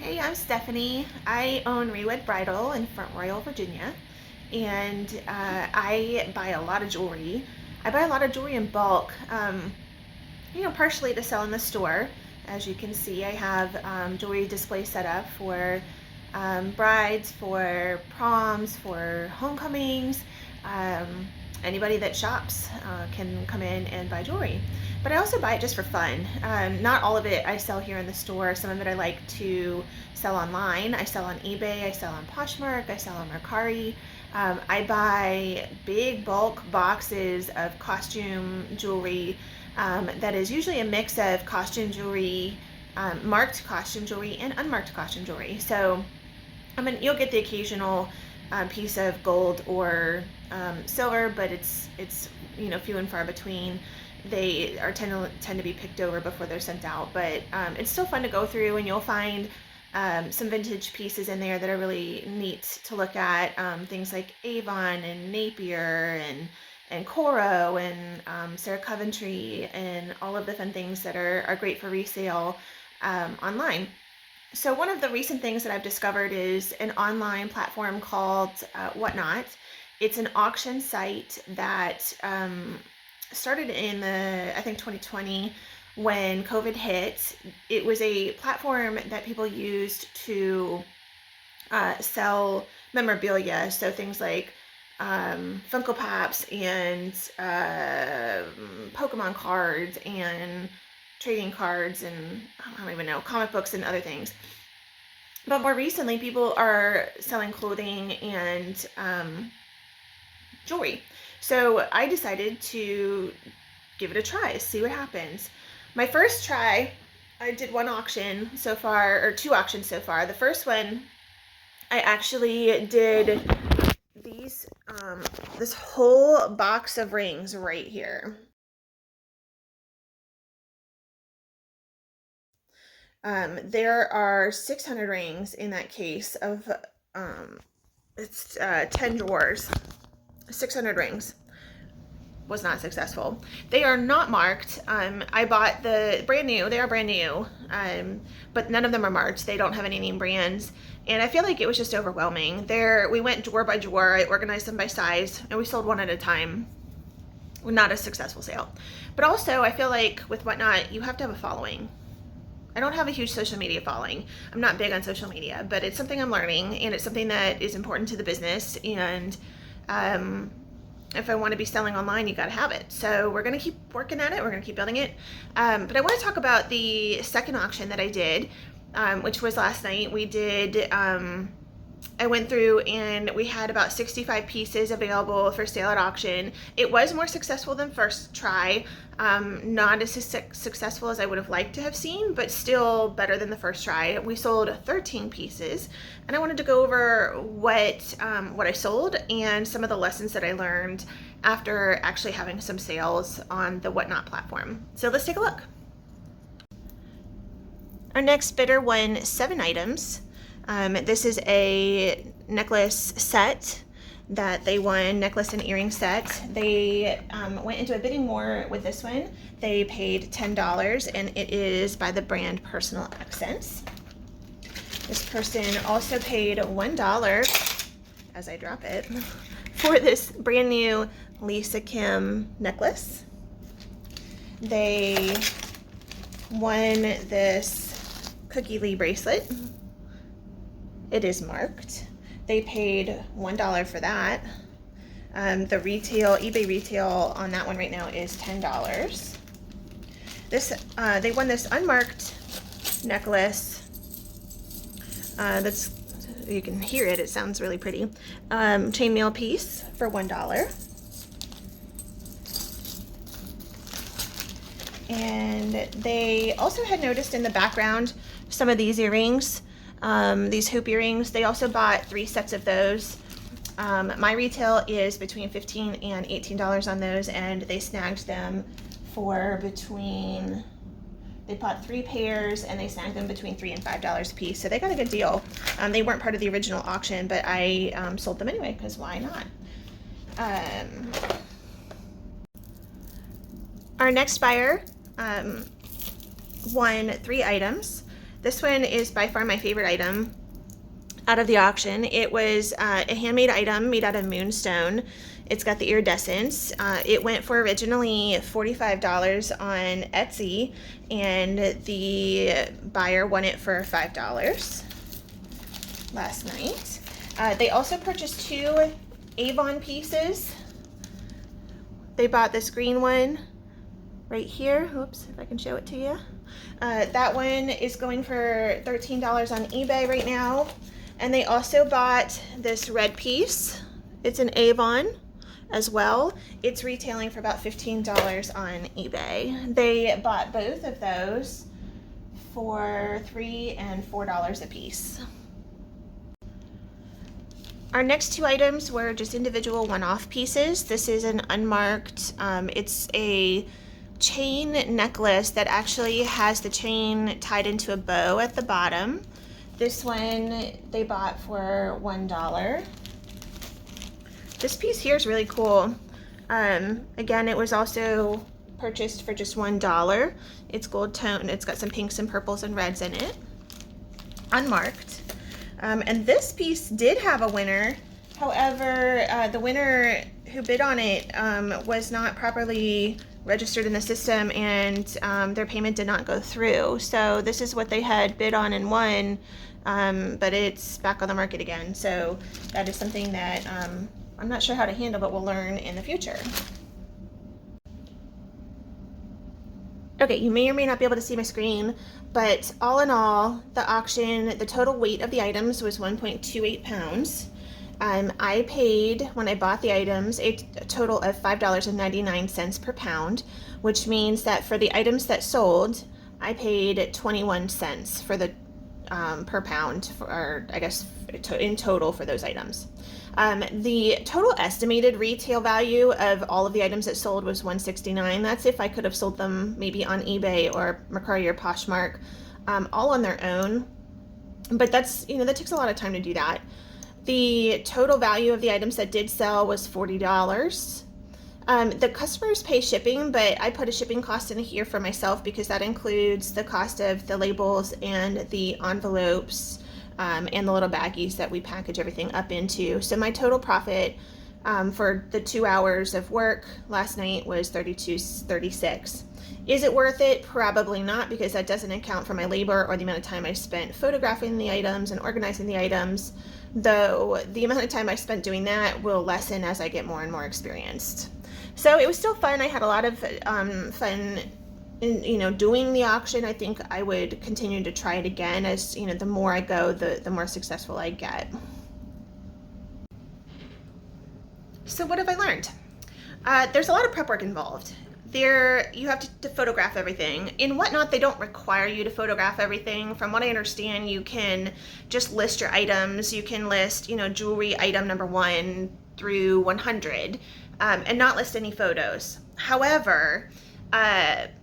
Hey, I'm Stephanie. I own Rewood Bridal in Front Royal, Virginia, and I buy a lot of jewelry. I buy a lot of jewelry in bulk, partially to sell in the store. As you can see, I have jewelry display set up for brides, for proms, for homecomings. Um, Anybody that shops can come in and buy jewelry. But I also buy it just for fun. Not all of it I sell here in the store. Some of it I like to sell online. I sell on eBay, I sell on Poshmark, I sell on Mercari. I buy big bulk boxes of costume jewelry that is usually a mix of costume jewelry, marked costume jewelry, and unmarked costume jewelry. So you'll get the occasional piece of gold or silver, but it's few and far between. They are tend to be picked over before they're sent out, but it's still fun to go through, and you'll find some vintage pieces in there that are really neat to look at. Things like Avon and Napier and Coro and Sarah Coventry and all of the fun things that are great for resale online. So one of the recent things that I've discovered is an online platform called Whatnot. It's an auction site that started in I think 2020 when COVID hit. It was a platform that people used to sell memorabilia, so things like Funko Pops and Pokemon cards and trading cards and I don't even know, comic books and other things. But more recently, people are selling clothing and jewelry. So I decided to give it a try, see what happens. My first try, I did one auction so far, or two auctions so far. The first one, I actually did this whole box of rings right here. There are 600 rings in that case of, it's 10 drawers, 600 rings. Was not successful. They are not marked. I bought the brand new, they are brand new, but none of them are marked. They don't have any name brands. And I feel like it was just overwhelming. We went drawer by drawer, I organized them by size, and we sold one at a time. Not a successful sale. But also, I feel like with Whatnot, you have to have a following. I don't have a huge social media following. I'm not big on social media, but it's something I'm learning, and it's something that is important to the business. And if I want to be selling online, you got to have it. So we're going to keep working at it. We're going to keep building it. But I want to talk about the second auction that I did, which was last night. We did, I went through and we had about 65 pieces available for sale at auction. It was more successful than first try. Not as successful as I would have liked to have seen, but still better than the first try. We sold 13 pieces, and I wanted to go over what I sold and some of the lessons that I learned after actually having some sales on the Whatnot platform. So let's take a look. Our next bidder won 7 items. This is a necklace set that they won, necklace and earring set. They went into a bidding war with this one. They paid $10, and it is by the brand Personal Accents. This person also paid $1, as I drop it, for this brand new Lisa Kim necklace. They won this Cookie Lee bracelet. It is marked. They paid $1 for that. The eBay retail on that one right now is $10. They won this unmarked necklace. You can hear it. It sounds really pretty. Chainmail piece for $1. And they also had noticed in the background some of these earrings. These hoop earrings, they also bought 3 sets of those. My retail is between $15 and $18 on those, and they snagged them for they bought 3 pairs and they snagged them between $3 and $5 a piece. So they got a good deal. They weren't part of the original auction, but I sold them anyway, because why not? Our next buyer won 3 items. This one is by far my favorite item out of the auction. It was a handmade item made out of moonstone. It's got the iridescence. It went for originally $45 on Etsy, and the buyer won it for $5 last night. They also purchased 2 Avon pieces. They bought this green one right here. Oops, if I can show it to you. That one is going for $13 on eBay right now. And they also bought this red piece. It's an Avon as well. It's retailing for about $15 on eBay. They bought both of those for $3 and $4 a piece. Our next 2 items were just individual one-off pieces. This is an unmarked, it's a chain necklace that actually has the chain tied into a bow at the bottom. This one they bought for $1. This piece here is really cool. Again, it was also purchased for just $1. It's gold tone. It's got some pinks and purples and reds in it. Unmarked. And this piece did have a winner. However, the winner who bid on it was not properly registered in the system, and their payment did not go through. So this is what they had bid on and won, but it's back on the market again. So that is something that I'm not sure how to handle, but we'll learn in the future. Okay, you may or may not be able to see my screen, but all in all, the auction, the total weight of the items was 1.28 pounds. I paid, when I bought the items, a total of $5.99 per pound, which means that for the items that sold, I paid 21 cents for the per pound, or I guess in total for those items. The total estimated retail value of all of the items that sold was $169. That's if I could have sold them maybe on eBay or Mercari or Poshmark, all on their own. But that's, that takes a lot of time to do that. The total value of the items that did sell was $40. The customers pay shipping, but I put a shipping cost in here for myself because that includes the cost of the labels and the envelopes, and the little baggies that we package everything up into. So my total profit for the 2 hours of work last night was $32.36. Is it worth it? Probably not, because that doesn't account for my labor or the amount of time I spent photographing the items and organizing the items, though the amount of time I spent doing that will lessen as I get more and more experienced. So it was still fun. I had a lot of fun in, doing the auction. I think I would continue to try it again as, the more I go, the more successful I get. So what have I learned? There's a lot of prep work involved. You have to photograph everything. In Whatnot, they don't require you to photograph everything. From what I understand, you can just list your items. You can list, jewelry item number 1 through 100, and not list any photos. However,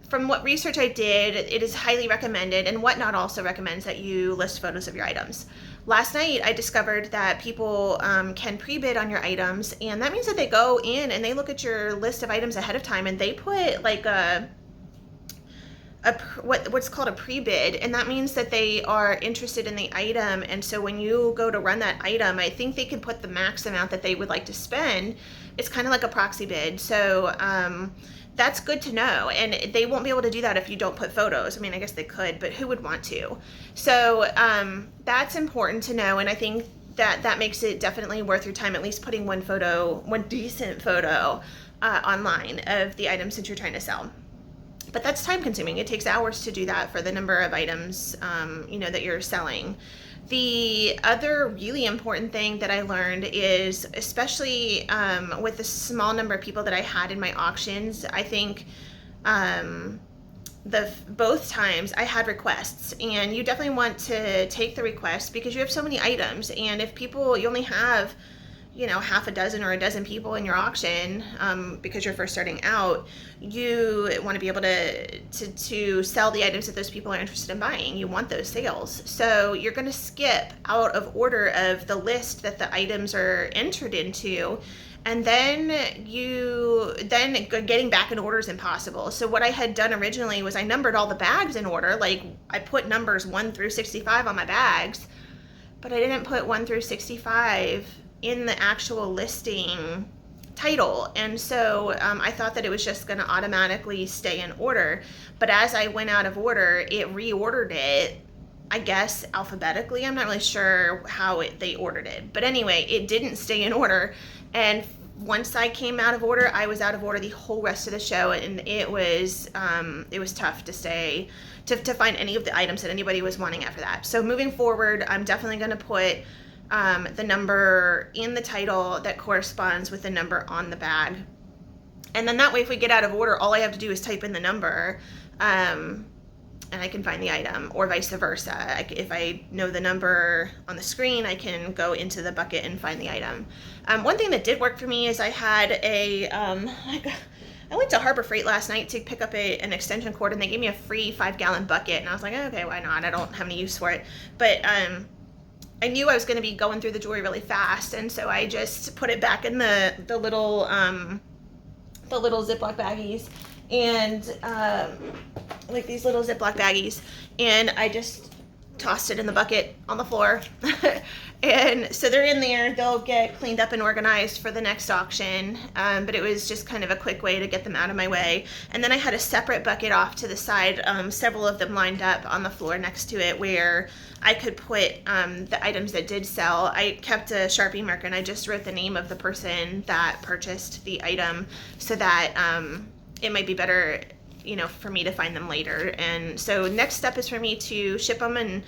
from what research I did, it is highly recommended, and Whatnot also recommends that you list photos of your items. Last night, I discovered that people can pre-bid on your items, and that means that they go in and they look at your list of items ahead of time, and they put like what's called a pre-bid, and that means that they are interested in the item. And so when you go to run that item, I think they can put the max amount that they would like to spend. It's kind of like a proxy bid. So that's good to know, and they won't be able to do that if you don't put photos. I mean, I guess they could, but who would want to? So that's important to know, and I think that makes it definitely worth your time, at least putting one decent photo online of the items that you're trying to sell. But that's time consuming. It takes hours to do that for the number of items that you're selling. The other really important thing that I learned is, especially with the small number of people that I had in my auctions, I think both times I had requests, and you definitely want to take the requests because you have so many items, and if you only have half a dozen or a dozen people in your auction, because you're first starting out, you want to be able to sell the items that those people are interested in buying. You want those sales. So you're going to skip out of order of the list that the items are entered into, and then getting back in order is impossible. So what I had done originally was I numbered all the bags in order. Like, I put numbers 1 through 65 on my bags, but I didn't put 1 through 65 in the actual listing title. And so I thought that it was just going to automatically stay in order. But as I went out of order, it reordered it, I guess, alphabetically. I'm not really sure how they ordered it. But anyway, it didn't stay in order. And once I came out of order, I was out of order the whole rest of the show. And it was tough to find any of the items that anybody was wanting after that. So moving forward, I'm definitely going to put the number in the title that corresponds with the number on the bag. And then that way, if we get out of order, all I have to do is type in the number, and I can find the item, or vice versa. If I know the number on the screen, I can go into the bucket and find the item. One thing that did work for me is I had I went to Harbor Freight last night to pick up an extension cord, and they gave me a free 5-gallon bucket, and I was like, okay, why not? I don't have any use for it. But I knew I was going to be going through the jewelry really fast, and so I just put it back in the little Ziploc baggies, and like these little Ziploc baggies, and I just tossed it in the bucket on the floor. And so they're in there. They'll get cleaned up and organized for the next auction, but it was just kind of a quick way to get them out of my way. And then I had a separate bucket off to the side, several of them lined up on the floor next to it, where I could put the items that did sell. I kept a Sharpie marker, and I just wrote the name of the person that purchased the item, so that it might be better, for me to find them later. And so next step is for me to ship them, and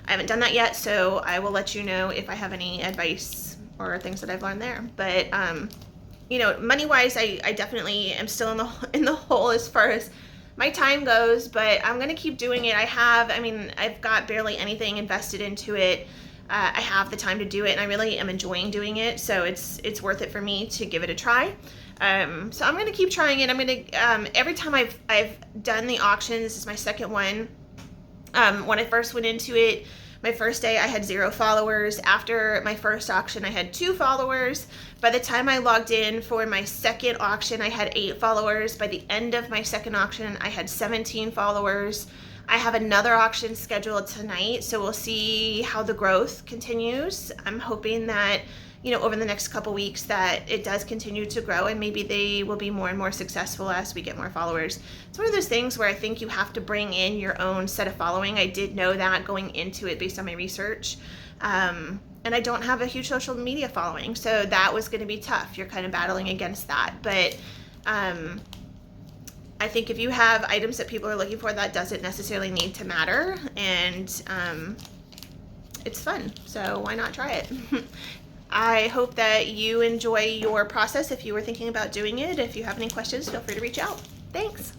I haven't done that yet, so I will let you know if I have any advice or things that I've learned there. But money-wise, I definitely am still in the hole as far as my time goes, but I'm gonna keep doing it. I've got barely anything invested into it. I have the time to do it, and I really am enjoying doing it, so it's worth it for me to give it a try. So I'm gonna keep trying it. I'm gonna every time I've done the auction, this is my second one. When I first went into it, my first day I had 0 followers. After my first auction, I had 2 followers. By the time I logged in for my second auction, I had 8 followers. By the end of my second auction, I had 17 followers. I have another auction scheduled tonight, so we'll see how the growth continues. I'm hoping that, over the next couple weeks, that it does continue to grow, and maybe they will be more and more successful as we get more followers. It's one of those things where I think you have to bring in your own set of following. I did know that going into it based on my research. And I don't have a huge social media following, so that was going to be tough. You're kind of battling against that. But I think if you have items that people are looking for, that doesn't necessarily need to matter, and it's fun, so why not try it? I hope that you enjoy your process if you were thinking about doing it. If you have any questions, feel free to reach out. Thanks.